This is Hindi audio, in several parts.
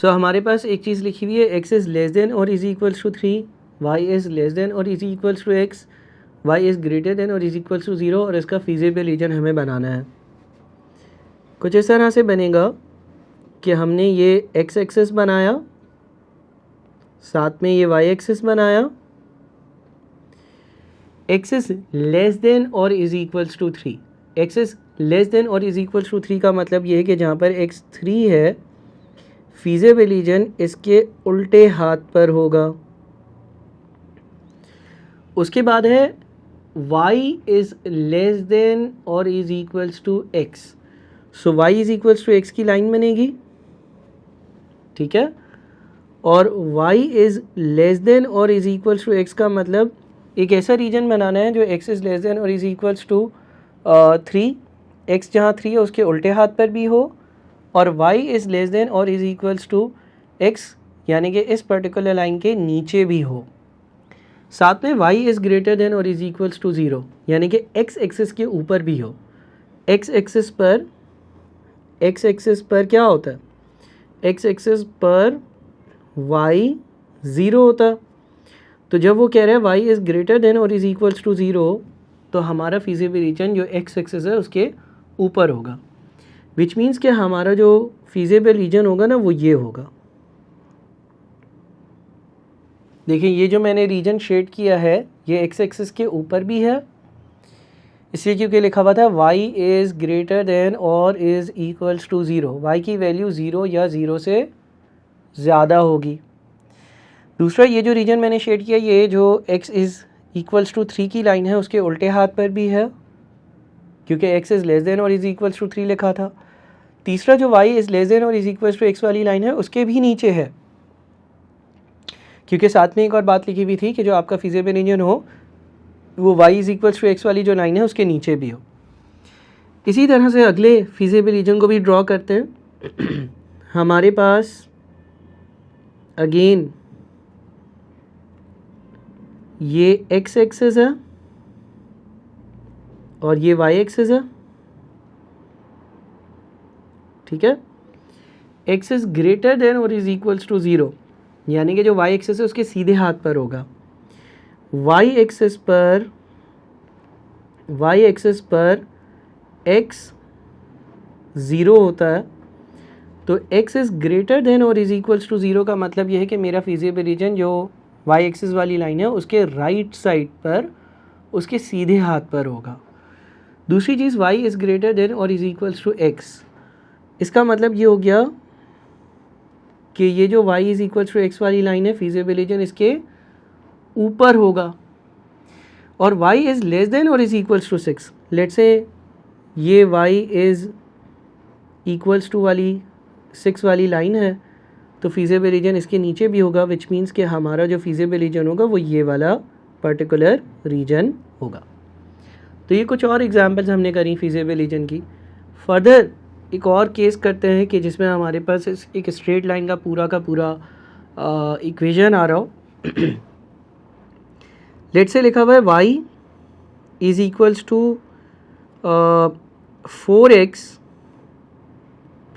सो हमारे पास एक चीज़ लिखी हुई है, एक्स इज़ लेस देन और is equals to 3, Y is less than और is equals to X, Y is greater than और इज़ इक्वल्स टू 0, और इसका फीजिबल रीजन हमें बनाना है। कुछ इस तरह से बनेगा कि हमने ये एक्स एक्सिस बनाया, साथ में ये वाई एक्सिस बनाया, एक्स इज़ लेस देन और is equals to 3। X is less than और इज़ इक्वल्स टू 3 का मतलब ये है कि जहाँ पर एक्स 3 है, फीजिबल रीजन इसके उल्टे हाथ पर होगा। उसके बाद है y इज़ लेस देन और is equals to x। So y is equals to x की लाइन बनेगी, ठीक है, और y इज़ लेस देन और इज़ इक्वल्स टू x का मतलब एक ऐसा रीजन बनाना है जो x इज़ लेस देन और इज़ इक्वल्स टू 3, x जहाँ 3 है उसके उल्टे हाथ पर भी हो, और y इज़ लेस देन और इज़ इक्वल्स टू x यानी कि इस पर्टिकुलर लाइन के नीचे भी हो। साथ में y इज़ ग्रेटर देन और इज़ इक्वल्स टू 0 यानी कि x एक्सिस के ऊपर भी हो। x एक्सिस पर क्या होता है, x एक्सिस पर y 0 होता है। तो जब वो कह रहे हैं y इज़ ग्रेटर देन और इज़ इक्वल्स टू 0, तो हमारा फीजिबल रीजन जो x एक्सिस है उसके ऊपर होगा, विच मीन्स कि हमारा जो फीजिबल रीजन होगा ना वो ये होगा। देखिए ये जो मैंने रीजन शेड किया है ये x एक्सिस के ऊपर भी है, इसलिए क्योंकि लिखा हुआ था y इज़ ग्रेटर देन और इज़ इक्वल्स टू 0, y की वैल्यू 0 या 0 से ज़्यादा होगी। दूसरा ये जो रीजन मैंने शेड किया ये जो x इज़ इक्वल्स टू 3 की लाइन है उसके उल्टे हाथ पर भी है, क्योंकि x इज़ लेस देन और इज़ इक्वल्स टू 3 लिखा था। तीसरा जो y इज़ लेस देन और इज़ इक्वल्स टू x वाली लाइन है उसके भी नीचे है, क्योंकि साथ में एक और बात लिखी हुई थी कि जो आपका फीजिबल रीजन हो वो y is equals to x वाली जो लाइन है उसके नीचे भी हो। इसी तरह से अगले फीजिबल रीजन को भी ड्रॉ करते हैं। हमारे पास अगेन ये x एक्सिस है और ये y एक्सिस है, ठीक है। x इज़ ग्रेटर देन और इज़ इक्वल्स टू 0 यानी कि जो y एक्सिस है उसके सीधे हाथ पर होगा। y एक्सिस पर x 0 होता है, तो x इज़ ग्रेटर देन और इज़ इक्वल्स टू 0 का मतलब यह है कि मेरा फीजिबल रीजन जो y एक्सिस वाली लाइन है उसके राइट साइड पर उसके सीधे हाथ पर होगा। दूसरी चीज़ y इज़ ग्रेटर देन और इज़ इक्वल्स टू x, इसका मतलब ये हो गया कि ये जो y is equals to x वाली लाइन है फीजिबल रीजन इसके ऊपर होगा, और y इज़ लेस देन और is equals to 6। Let's say ये y इज़ इक्वल्स टू वाली 6 वाली लाइन है, तो फीजिबल रीजन इसके नीचे भी होगा, विच मीन्स कि हमारा जो फीजिबल रीजन होगा वो ये वाला पर्टिकुलर रीजन होगा। तो ये कुछ और एग्जांपल्स हमने करी फीजिबल रीजन की। फर्दर एक और केस करते हैं कि जिसमें हमारे पास एक स्ट्रेट लाइन का पूरा इक्वेशन आ रहा हो। लेट्स से लिखा हुआ है y is equals to 4x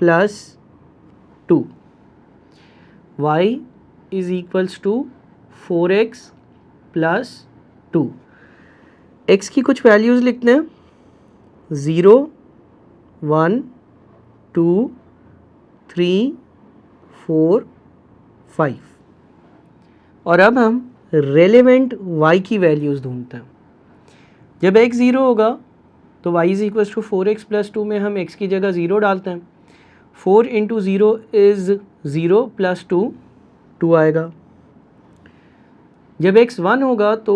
plus 2, y is equals to 4x plus 2। x की कुछ वैल्यूज़ लिखते हैं, 0, 1, 2, 3, 4, 5, और अब हम रेलेवेंट y की वैल्यूज़ ढूंढते हैं। जब x 0 होगा तो y is equals to 4x plus 2 में हम x की जगह 0 डालते हैं। 4 इंटू 0 इज़ 0 प्लस 2 आएगा। जब x 1 होगा तो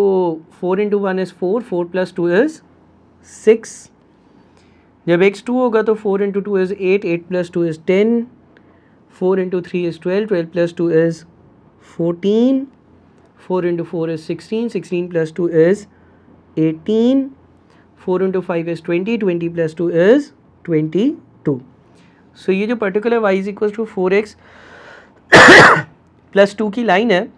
4 इंटू 1 इज़ 4, 4 प्लस 2 इज़ 6। जब x 2 होगा तो 4 into 2 is 8, 8 plus 2 is 10, 4 into 3 is 12, 12 plus 2 is 14, 4 into 4 is 16, 16 plus 2 is 18, 4 into 5 is 20, 20 plus 2 is 22। So ये जो particular y is equal to 4x plus 2 की लाइन है,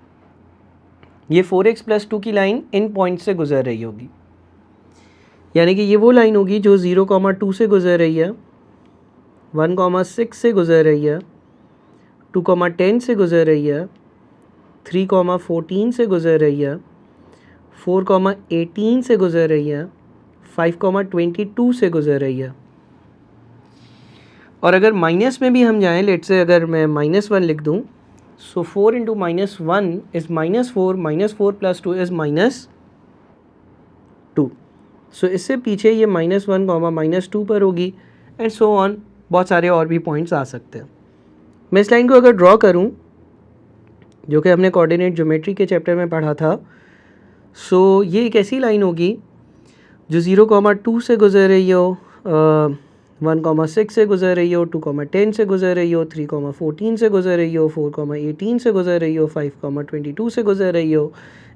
ये 4x प्लस 2 की लाइन इन पॉइंट से गुजर रही होगी, यानी कि ये वो लाइन होगी जो 0,2 से गुजर रही है, 1,6 से गुजर रही है, 2,10 से गुजर रही है, 3,14 से गुजर रही है, 4,18 से गुजर रही है, 5,22 से गुजर रही है। और अगर माइनस में भी हम जाएं, लेट से अगर मैं -1 लिख दूं, सो 4 इंटू -1 इज़ -4, -4 प्लस 2 इज़ -2। सो इससे पीछे ये -1, -2 पर होगी एंड सो ऑन, बहुत सारे और भी पॉइंट्स आ सकते हैं। मैं इस लाइन को अगर ड्रॉ करूं, जो कि हमने कोऑर्डिनेट ज्योमेट्री के चैप्टर में पढ़ा था, सो ये एक ऐसी लाइन होगी जो 0,2 से गुजर रही हो, 1,6 से गुजर रही हो, 2,10 से गुजर रही हो, 3,14 से गुजर रही हो, 4,18 से गुजर रही हो, 5,22 से गुजर रही हो,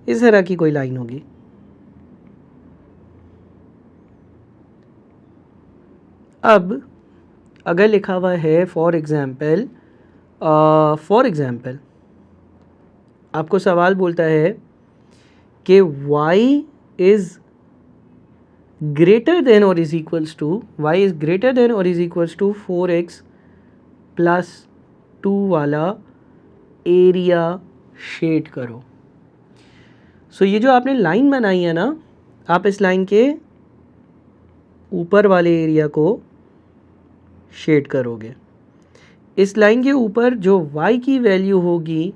इस तरह की कोई लाइन होगी। अब अगर लिखा हुआ है फॉर एग्जाम्पल आपको सवाल बोलता है कि y is greater than or is equals to 4x plus 2 वाला एरिया शेड करो। सो ये जो आपने लाइन बनाई है ना, आप इस लाइन के ऊपर वाले एरिया को शेड करोगे। इस लाइन के ऊपर जो y की वैल्यू होगी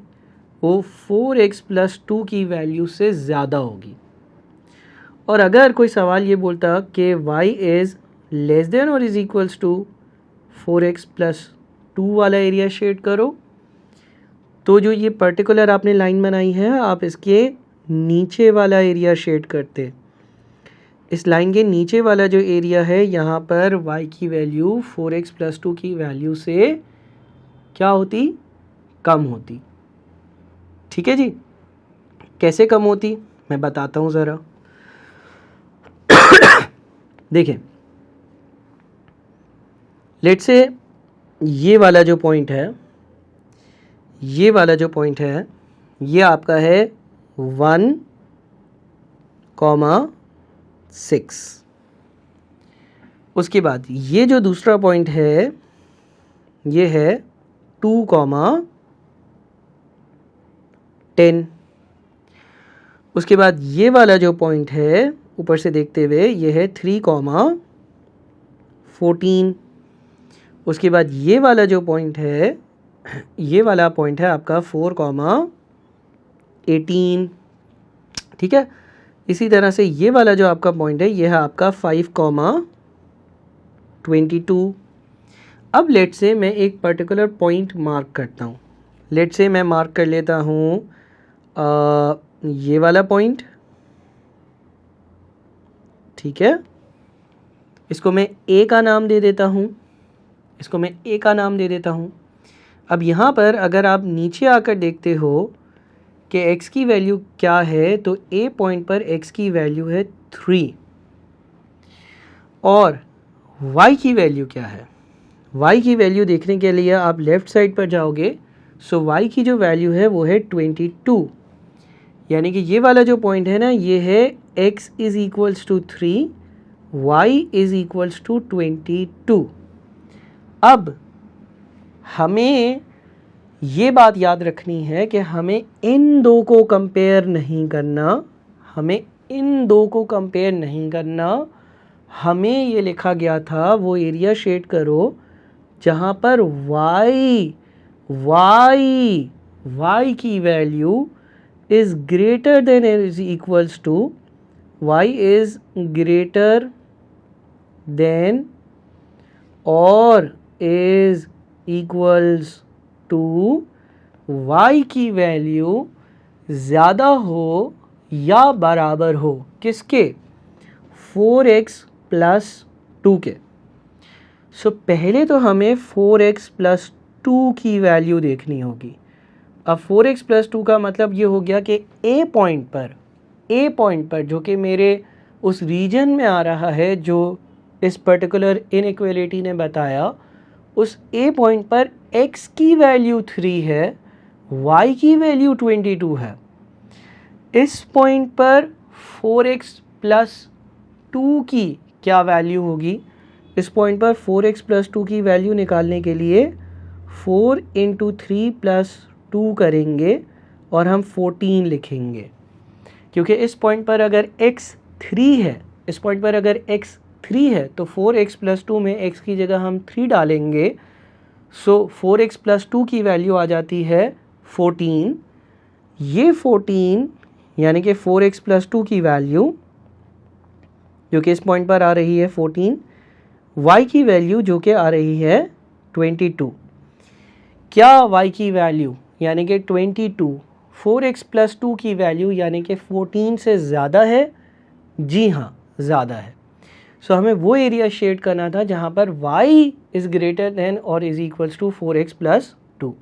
वो 4x प्लस 2 की वैल्यू से ज़्यादा होगी। और अगर कोई सवाल ये बोलता कि y इज़ लेस देन और is equals to 4x plus 2 वाला एरिया शेड करो, तो जो ये पर्टिकुलर आपने लाइन बनाई है, आप इसके नीचे वाला एरिया शेड करते। इस लाइन के नीचे वाला जो एरिया है, यहाँ पर y की वैल्यू 4x प्लस 2 की वैल्यू से क्या होती? कम होती। ठीक है जी। कैसे कम होती मैं बताता हूँ ज़रा। देखें, लेट्स से ये वाला जो पॉइंट है, ये आपका है 1,6। उसके बाद ये जो दूसरा पॉइंट है ये है 2,10। उसके बाद ये वाला जो पॉइंट है ऊपर से देखते हुए ये है 3,14। उसके बाद ये वाला जो पॉइंट है, ये वाला पॉइंट है आपका 4,18। ठीक है। इसी तरह से ये वाला जो आपका पॉइंट है ये है आपका 5,22। अब लेट से मैं एक पर्टिकुलर पॉइंट मार्क करता हूँ। लेट से मैं मार्क कर लेता हूँ ये वाला पॉइंट। ठीक है, इसको मैं ए का नाम दे देता हूँ। अब यहाँ पर अगर आप नीचे आकर देखते हो कि x की वैल्यू क्या है, तो ए पॉइंट पर x की वैल्यू है 3 और y की वैल्यू क्या है? y की वैल्यू देखने के लिए आप लेफ़्ट साइड पर जाओगे। सो y की जो वैल्यू है वो है 22, यानी कि ये वाला जो पॉइंट है ना, ये है x is equals to 3, y is equals to 22। अब हमें ये बात याद रखनी है कि हमें इन दो को कंपेयर नहीं करना, हमें ये लिखा गया था वो एरिया शेड करो जहाँ पर y की value is greater than or is equals to y is greater than or is equals to y की वैल्यू ज़्यादा हो या बराबर हो किसके? 4x प्लस 2 के। सो पहले तो हमें 4x प्लस 2 की वैल्यू देखनी होगी। अब 4x प्लस 2 का मतलब ये हो गया कि ए पॉइंट पर जो कि मेरे उस रीजन में आ रहा है जो इस पर्टिकुलर इनइक्वालिटी ने बताया, उस ए पॉइंट पर x की वैल्यू 3 है, y की वैल्यू 22 है। इस पॉइंट पर 4x प्लस 2 की क्या वैल्यू होगी? इस पॉइंट पर 4x प्लस 2 की वैल्यू निकालने के लिए 4 इंटू 3 प्लस 2 करेंगे और हम 14 लिखेंगे, क्योंकि इस पॉइंट पर अगर x 3 है, इस पॉइंट पर अगर x 3 है तो 4x प्लस 2 में x की जगह हम 3 डालेंगे। सो 4x प्लस 2 की वैल्यू आ जाती है 14। ये 14 यानी कि 4x प्लस 2 की वैल्यू जो कि इस पॉइंट पर आ रही है 14, y की वैल्यू जो कि आ रही है 22। क्या y की वैल्यू यानी कि 22 4x प्लस 2 की वैल्यू यानी कि 14 से ज़्यादा है? जी हाँ, ज़्यादा है। सो हमें वो एरिया शेड करना था जहाँ पर y इज़ ग्रेटर देन और is equals to 4x plus 2।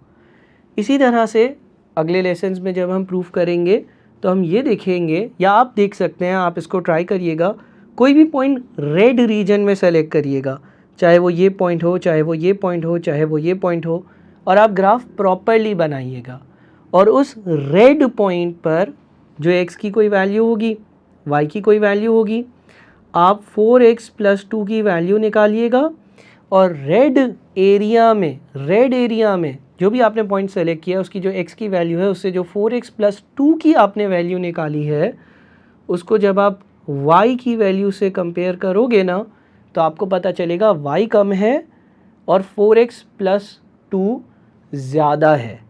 इसी तरह से अगले लेसन्स में जब हम प्रूफ करेंगे तो हम ये देखेंगे, या आप देख सकते हैं, आप इसको ट्राई करिएगा, कोई भी पॉइंट रेड रीजन में सेलेक्ट करिएगा, चाहे वो ये पॉइंट हो, चाहे वो ये पॉइंट हो, चाहे वो ये पॉइंट हो, और आप ग्राफ प्रॉपरली बनाइएगा। और उस रेड पॉइंट पर जो x की कोई वैल्यू होगी, y की कोई वैल्यू होगी, आप 4x प्लस 2 की वैल्यू निकालिएगा और रेड एरिया में जो भी आपने पॉइंट सेलेक्ट किया उसकी जो x की वैल्यू है उससे जो 4x प्लस 2 की आपने वैल्यू निकाली है उसको जब आप y की वैल्यू से कंपेयर करोगे ना तो आपको पता चलेगा y कम है और 4x प्लस 2 ज़्यादा है।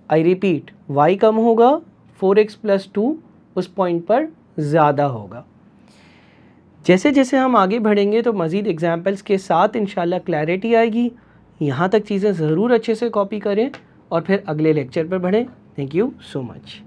आई रिपीट, y कम होगा, 4x प्लस 2 उस पॉइंट पर ज़्यादा होगा। जैसे जैसे हम आगे बढ़ेंगे तो मज़ीद एग्जाम्पल्स के साथ इंशाल्लाह क्लैरिटी आएगी। यहाँ तक चीज़ें ज़रूर अच्छे से कॉपी करें और फिर अगले लेक्चर पर बढ़ें। Thank you so much.